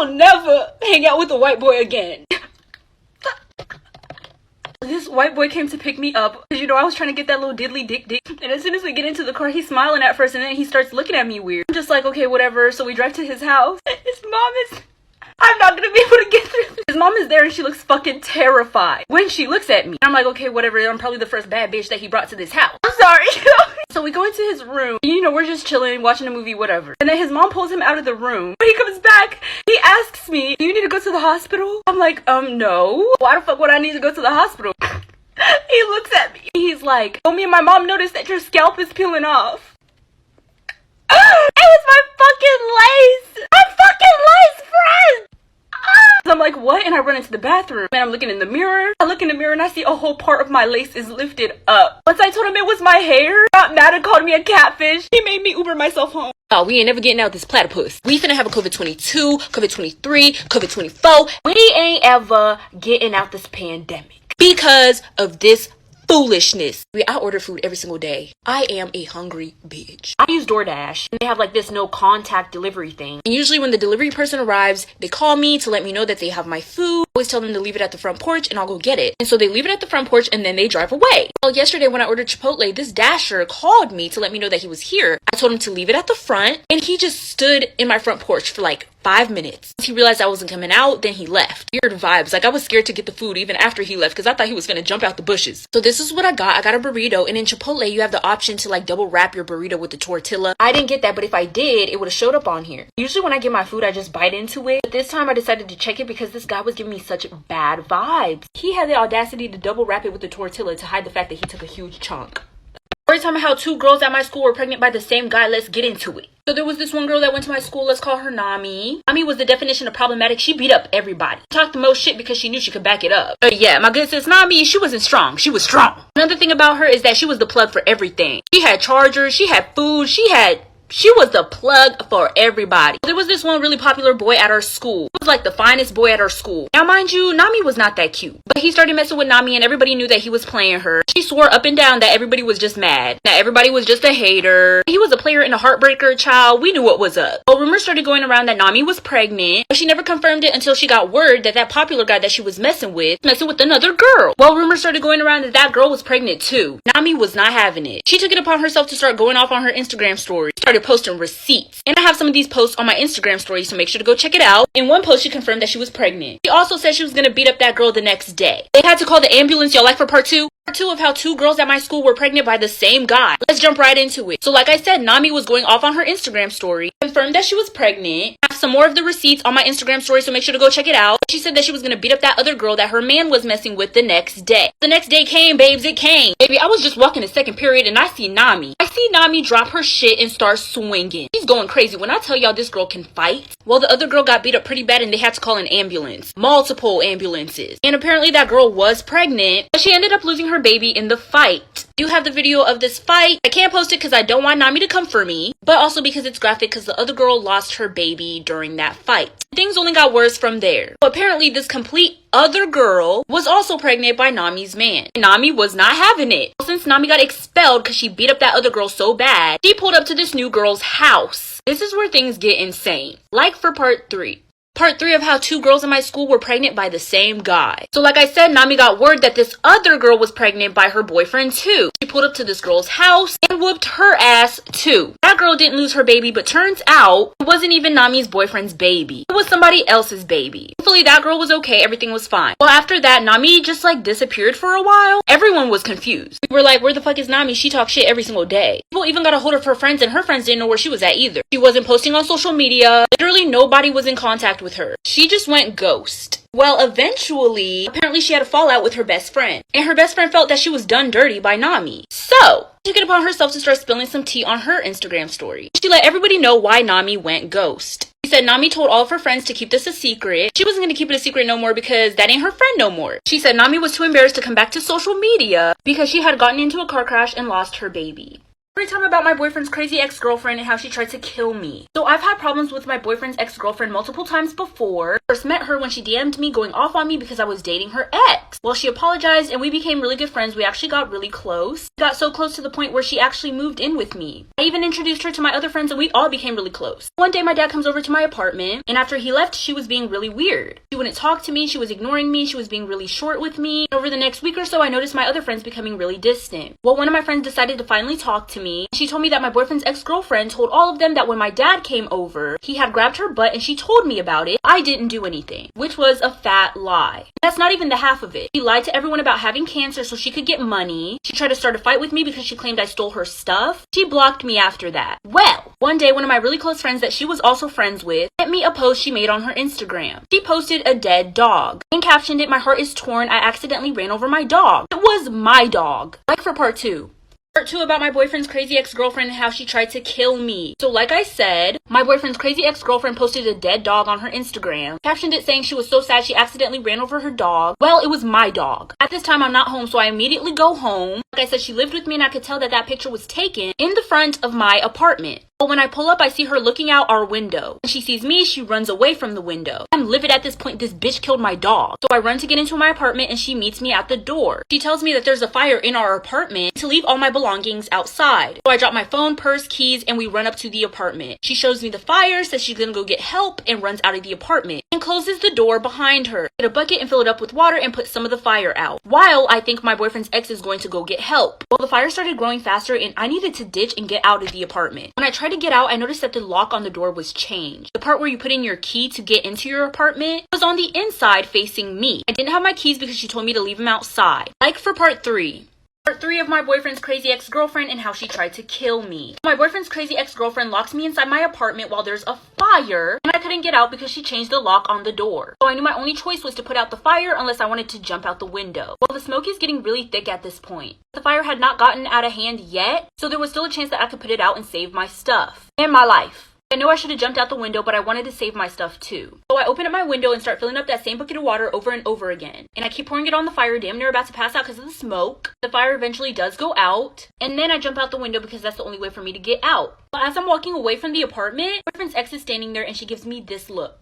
will never hang out with a white boy again. This white boy came to pick me up because, you know, I was trying to get that little diddly dick. And as soon as we get into the car, he's smiling at first and then he starts looking at me weird. I'm just like, okay, whatever. So we drive to his house. His mom is... I'm not gonna be able to get through this. His mom is there and she looks fucking terrified when she looks at me. I'm like, okay, whatever. I'm probably the first bad bitch that he brought to this house. I'm sorry. So we go into his room. You know, we're just chilling, watching a movie, whatever. And then his mom pulls him out of the room. When he comes back, he asks me, do you need to go to the hospital? I'm like, no. Why the fuck would I need to go to the hospital? He looks at me. He's like, oh, me and my mom noticed that your scalp is peeling off. It was my fucking lace. My fucking lace friend. I'm like, what? And I run into the bathroom and I'm looking in the mirror. I look in the mirror and I see a whole part of my lace is lifted up. Once I told him it was my hair, he got mad and called me a catfish. He made me Uber myself home. Oh, we ain't never getting out this platypus. We finna have a COVID-22, COVID-23, COVID-24. We ain't ever getting out this pandemic because of this foolishness. I order food every single day. I am a hungry bitch. I use DoorDash and they have like this no contact delivery thing. And usually when the delivery person arrives, they call me to let me know that they have my food. I always tell them to leave it at the front porch and I'll go get it. And so they leave it at the front porch and then they drive away. Well, yesterday when I ordered Chipotle, this Dasher called me to let me know that he was here. I told him to leave it at the front and he just stood in my front porch for like 5 minutes. Once he realized I wasn't coming out, then he left. Weird vibes. Like I was scared to get the food even after he left because I thought he was gonna jump out the bushes. So this is what I got. I got a burrito, and in Chipotle you have the option to like double wrap your burrito with the tortilla. I didn't get that, but if I did, it would have showed up on here. Usually when I get my food, I just bite into it. But this time I decided to check it because this guy was giving me such bad vibes. He had the audacity to double wrap it with the tortilla to hide the fact that he took a huge chunk. Storytime how 2 girls at my school were pregnant by the same guy. Let's get into it. So there was this one girl that went to my school. Let's call her Nami. Nami was the definition of problematic. She beat up everybody. Talked the most shit because she knew she could back it up. But yeah, my good sis Nami, she wasn't strong. She was strong. Another thing about her is that she was the plug for everything. She had chargers. She had food. She was the plug for everybody. There was this one really popular boy at our school. He was like the finest boy at our school. Now, mind you, Nami was not that cute. But he started messing with Nami and everybody knew that he was playing her. She swore up and down that everybody was just mad. That everybody was just a hater. He was a player in a heartbreaker, child. We knew what was up. Well, rumors started going around that Nami was pregnant. But she never confirmed it until she got word that that popular guy that she was messing with another girl. Well, rumors started going around that that girl was pregnant too. Nami was not having it. She took it upon herself to start going off on her Instagram story. Started posting receipts. And I have some of these posts on my Instagram story, so make sure to go check it out. In one post, she confirmed that she was pregnant. She also said she was gonna beat up that girl the next day. They had to call the ambulance. Y'all like for part 2? Part 2 of how 2 girls at my school were pregnant by the same guy. Let's jump right into it. So like I said, Nami was going off on her Instagram story, confirmed that she was pregnant. I have some more of the receipts on my Instagram story, so make sure to go check it out. She said that she was gonna beat up that other girl that her man was messing with the next day. The next day came, babes, it came. Baby, I was just walking the second period and I see Nami. Drop her shit and start swinging. She's going crazy. When I tell y'all this girl can fight, well, the other girl got beat up pretty bad and they had to call an ambulance. Multiple ambulances. And apparently that girl was pregnant, but she ended up losing her baby in the fight. You have the video of this fight. I can't post it because I don't want Nami to come for me, but also because it's graphic because the other girl lost her baby during that fight. Things only got worse from there. So apparently this complete other girl was also pregnant by Nami's man. Nami was not having it. Since Nami got expelled because she beat up that other girl so bad, she pulled up to this new girl's house. This is where things get insane. Like for part 3. Part 3 of how 2 girls in my school were pregnant by the same guy. So like I said, Nami got word that this other girl was pregnant by her boyfriend too. She pulled up to this girl's house and whooped her ass too. That girl didn't lose her baby, but turns out it wasn't even Nami's boyfriend's baby. It was somebody else's baby. Hopefully that girl was okay, everything was fine. Well, after that, Nami just like disappeared for a while. Everyone was confused. We were like, where the fuck is Nami? She talks shit every single day. People even got a hold of her friends and her friends didn't know where she was at either. She wasn't posting on social media. Literally nobody was in contact with her. She just went ghost. Well, eventually, apparently she had a fallout with her best friend. And her best friend felt that she was done dirty by Nami. So, she took it upon herself to start spilling some tea on her Instagram story. She let everybody know why Nami went ghost. She said Nami told all of her friends to keep this a secret. She wasn't going to keep it a secret no more because that ain't her friend no more. She said Nami was too embarrassed to come back to social media because she had gotten into a car crash and lost her baby. Storytime about my boyfriend's crazy ex-girlfriend and how she tried to kill me. So I've had problems with my boyfriend's ex-girlfriend multiple times before. First met her when she DM'd me going off on me because I was dating her ex. Well, she apologized and we became really good friends. We actually got really close. We got so close to the point where she actually moved in with me. I even introduced her to my other friends and we all became really close. One day my dad comes over to my apartment and after he left, she was being really weird. She wouldn't talk to me, she was ignoring me, she was being really short with me. Over the next week or so, I noticed my other friends becoming really distant. Well, one of my friends decided to finally talk to me. She told me that my boyfriend's ex-girlfriend told all of them that when my dad came over, he had grabbed her butt and she told me about it. I didn't do anything, which was a fat lie. That's not even the half of it. She lied to everyone about having cancer so she could get money. She tried to start a fight with me because she claimed I stole her stuff. She blocked me after that. Well, one day one of my really close friends that she was also friends with sent me a post she made on her Instagram. She posted a dead dog and captioned it, "My heart is torn. I accidentally ran over my dog." It was my dog. Like for part 2. Part 2 about my boyfriend's crazy ex-girlfriend and how she tried to kill me. So like I said, my boyfriend's crazy ex-girlfriend posted a dead dog on her Instagram, captioned it saying she was so sad she accidentally ran over her dog. Well, it was my dog. At this time, I'm not home, so I immediately go home. Like I said, she lived with me and I could tell that that picture was taken in the front of my apartment. But when I pull up, I see her looking out our window. When she sees me, she runs away from the window. I'm livid at this point. This bitch killed my dog. So I run to get into my apartment and she meets me at the door. She tells me that there's a fire in our apartment, to leave all my belongings outside. So I drop my phone, purse, keys, and we run up to the apartment. She shows me the fire, says she's gonna go get help, and runs out of the apartment and closes the door behind her. Get a bucket and fill it up with water and put some of the fire out. While I think my boyfriend's ex is going to go get help. Well, the fire started growing faster and I needed to ditch and get out of the apartment. When I tried to get out, I noticed that the lock on the door was changed. The part where you put in your key to get into your apartment was on the inside facing me. I didn't have my keys because she told me to leave them outside. Like for part 3. Part 3 of my boyfriend's crazy ex-girlfriend and how she tried to kill me. My boyfriend's crazy ex-girlfriend locks me inside my apartment while there's a fire and I couldn't get out because she changed the lock on the door. So I knew my only choice was to put out the fire unless I wanted to jump out the window. Well, the smoke is getting really thick at this point. The fire had not gotten out of hand yet, so there was still a chance that I could put it out and save my stuff and my life. I know I should have jumped out the window, but I wanted to save my stuff too. So I open up my window and start filling up that same bucket of water over and over again. And I keep pouring it on the fire, damn near about to pass out because of the smoke. The fire eventually does go out. And then I jump out the window because that's the only way for me to get out. But as I'm walking away from the apartment, my boyfriend's ex is standing there and she gives me this look.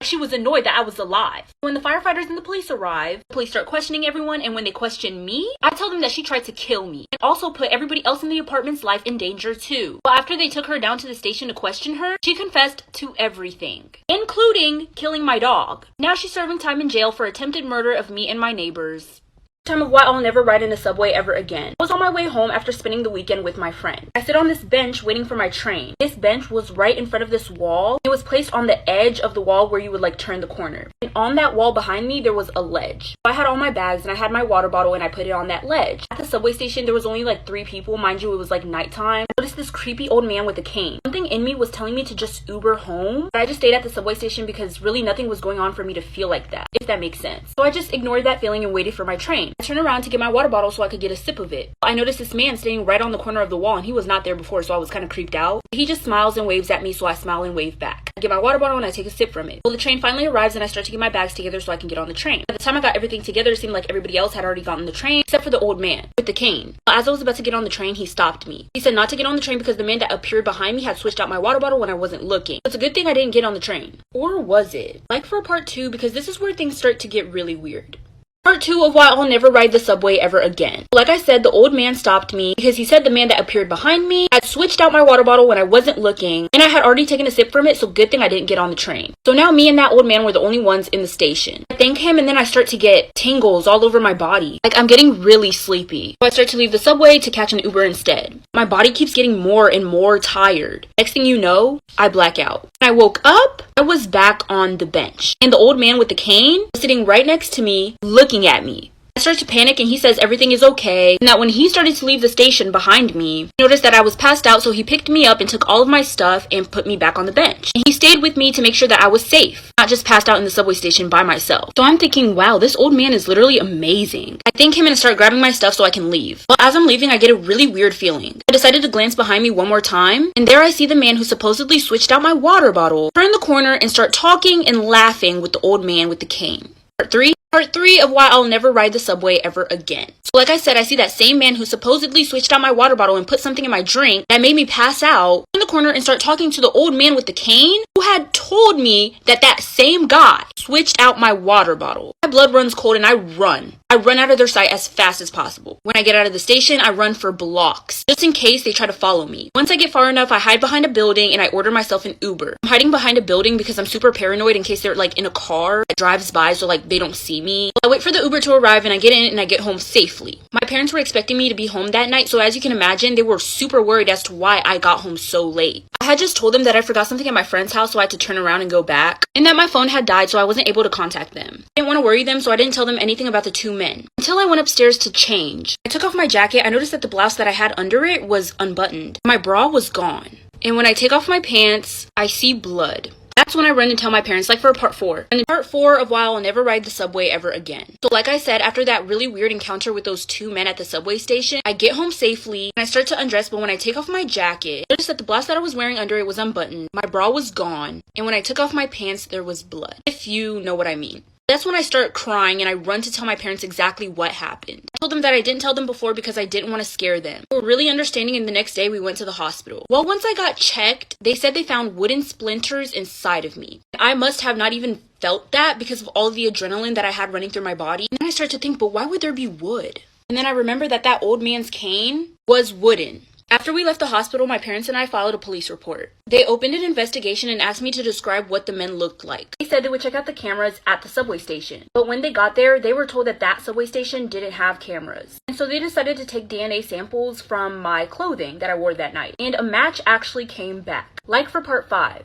She was annoyed that I was alive. When the firefighters and the police arrive, the police start questioning everyone, and when they question me, I tell them that she tried to kill me and also put everybody else in the apartment's life in danger too. But after they took her down to the station to question her, she confessed to everything, including killing my dog. Now she's serving time in jail for attempted murder of me and my neighbors. Time of why I'll never ride in a subway ever again. I was on my way home after spending the weekend with my friend. I sit on this bench waiting for my train. This bench was right in front of this wall. It was placed on the edge of the wall where you would like turn the corner. And on that wall behind me, there was a ledge. So I had all my bags and I had my water bottle and I put it on that ledge. At the subway station, there was only like 3 people. Mind you, it was like nighttime. I noticed this creepy old man with a cane. Something in me was telling me to just Uber home. But I just stayed at the subway station because really nothing was going on for me to feel like that, if that makes sense. So I just ignored that feeling and waited for my train. I turned around to get my water bottle so I could get a sip of it. I noticed this man standing right on the corner of the wall and he was not there before, so I was kind of creeped out. He just smiles and waves at me, so I smile and wave back. I get my water bottle and I take a sip from it. Well, the train finally arrives and I start to get my bags together so I can get on the train. By the time I got everything together, it seemed like everybody else had already gotten the train except for the old man with the cane. As I was about to get on the train, he stopped me. He said not to get on the train because the man that appeared behind me had switched out my water bottle when I wasn't looking. It's a good thing I didn't get on the train. Or was it? Like for part 2, because this is where things start to get really weird. Part 2 of why I'll never ride the subway ever again. Like I said, the old man stopped me because he said the man that appeared behind me had switched out my water bottle when I wasn't looking and I had already taken a sip from it, so good thing I didn't get on the train. So now me and that old man were the only ones in the station. I thank him and then I start to get tingles all over my body. Like I'm getting really sleepy. So I start to leave the subway to catch an Uber instead. My body keeps getting more and more tired. Next thing you know, I black out. When I woke up, I was back on the bench and the old man with the cane was sitting right next to me looking at me. I start to panic and he says everything is okay, and that when he started to leave the station behind me, he noticed that I was passed out, so he picked me up and took all of my stuff and put me back on the bench. And he stayed with me to make sure that I was safe, not just passed out in the subway station by myself. So I'm thinking, wow, this old man is literally amazing. I thank him and start grabbing my stuff so I can leave. But as I'm leaving, I get a really weird feeling. I decided to glance behind me one more time, and there I see the man who supposedly switched out my water bottle turn the corner and start talking and laughing with the old man with the cane. Part 3. Part 3 of why I'll never ride the subway ever again. So like I said, I see that same man who supposedly switched out my water bottle and put something in my drink that made me pass out in the corner and start talking to the old man with the cane who had told me that that same guy switched out my water bottle. My blood runs cold and I run. I run out of their sight as fast as possible. When I get out of the station, I run for blocks, just in case they try to follow me. Once I get far enough, I hide behind a building and I order myself an Uber. I'm hiding behind a building because I'm super paranoid in case they're like in a car that drives by so like they don't see me. I wait for the Uber to arrive and I get in and I get home safely. My parents were expecting me to be home that night, so as you can imagine, they were super worried as to why I got home so late. I had just told them that I forgot something at my friend's house, so I had to turn around and go back, and that my phone had died, so I wasn't able to contact them. I didn't want to worry them, so I didn't tell them anything about the two men until I went upstairs to change. I took off my jacket. I noticed that the blouse that I had under it was unbuttoned. My bra was gone. And when I take off my pants, I see blood. That's when I run and tell my parents, like for part 4. And in part 4 of why I'll never ride the subway ever again. So like I said, after that really weird encounter with those two men at the subway station, I get home safely and I start to undress, but when I take off my jacket, I noticed that the blouse that I was wearing under it was unbuttoned. My bra was gone. And when I took off my pants, there was blood. If you know what I mean. That's when I start crying and I run to tell my parents exactly what happened. I told them that I didn't tell them before because I didn't want to scare them. They were really understanding, and the next day we went to the hospital. Well, once I got checked, they said they found wooden splinters inside of me. I must have not even felt that because of all the adrenaline that I had running through my body. And then I start to think, but why would there be wood? And then I remember that that old man's cane was wooden. After we left the hospital, my parents and I filed a police report. They opened an investigation and asked me to describe what the men looked like. They said they would check out the cameras at the subway station. But when they got there, they were told that that subway station didn't have cameras. And so they decided to take DNA samples from my clothing that I wore that night. And a match actually came back, like for part 5.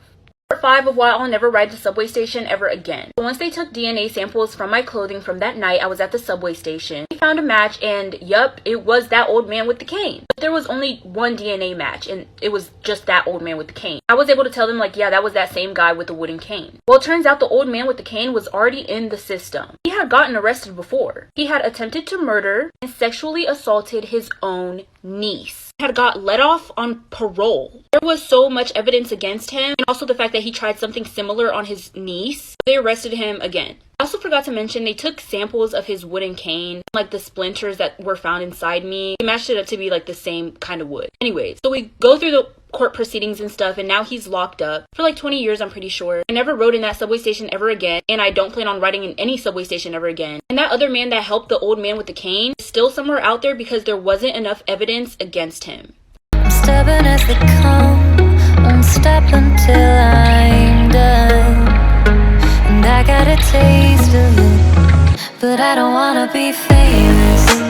Part 5 of why I'll never ride the subway station ever again. So once they took DNA samples from my clothing from that night I was at the subway station, they found a match, and yup, it was that old man with the cane. But there was only one DNA match, and it was just that old man with the cane. I was able to tell them, like, yeah, that was that same guy with the wooden cane. Well, it turns out the old man with the cane was already in the system. He had gotten arrested before. He had attempted to murder and sexually assaulted his own niece. Had got let off on parole. There was so much evidence against him, and also the fact that he tried something similar on his niece. They arrested him again. I also forgot to mention they took samples of his wooden cane, like the splinters that were found inside me. They matched it up to be like the same kind of wood. Anyways, so we go through the court proceedings and stuff, and now he's locked up for like 20 years, I'm pretty sure. I never rode in that subway station ever again, and I don't plan on riding in any subway station ever again. And that other man that helped the old man with the cane is still somewhere out there because there wasn't enough evidence against him. I'm stubborn as they come, won't stop until I'm done. And I got a taste of it, but I don't wanna be famous.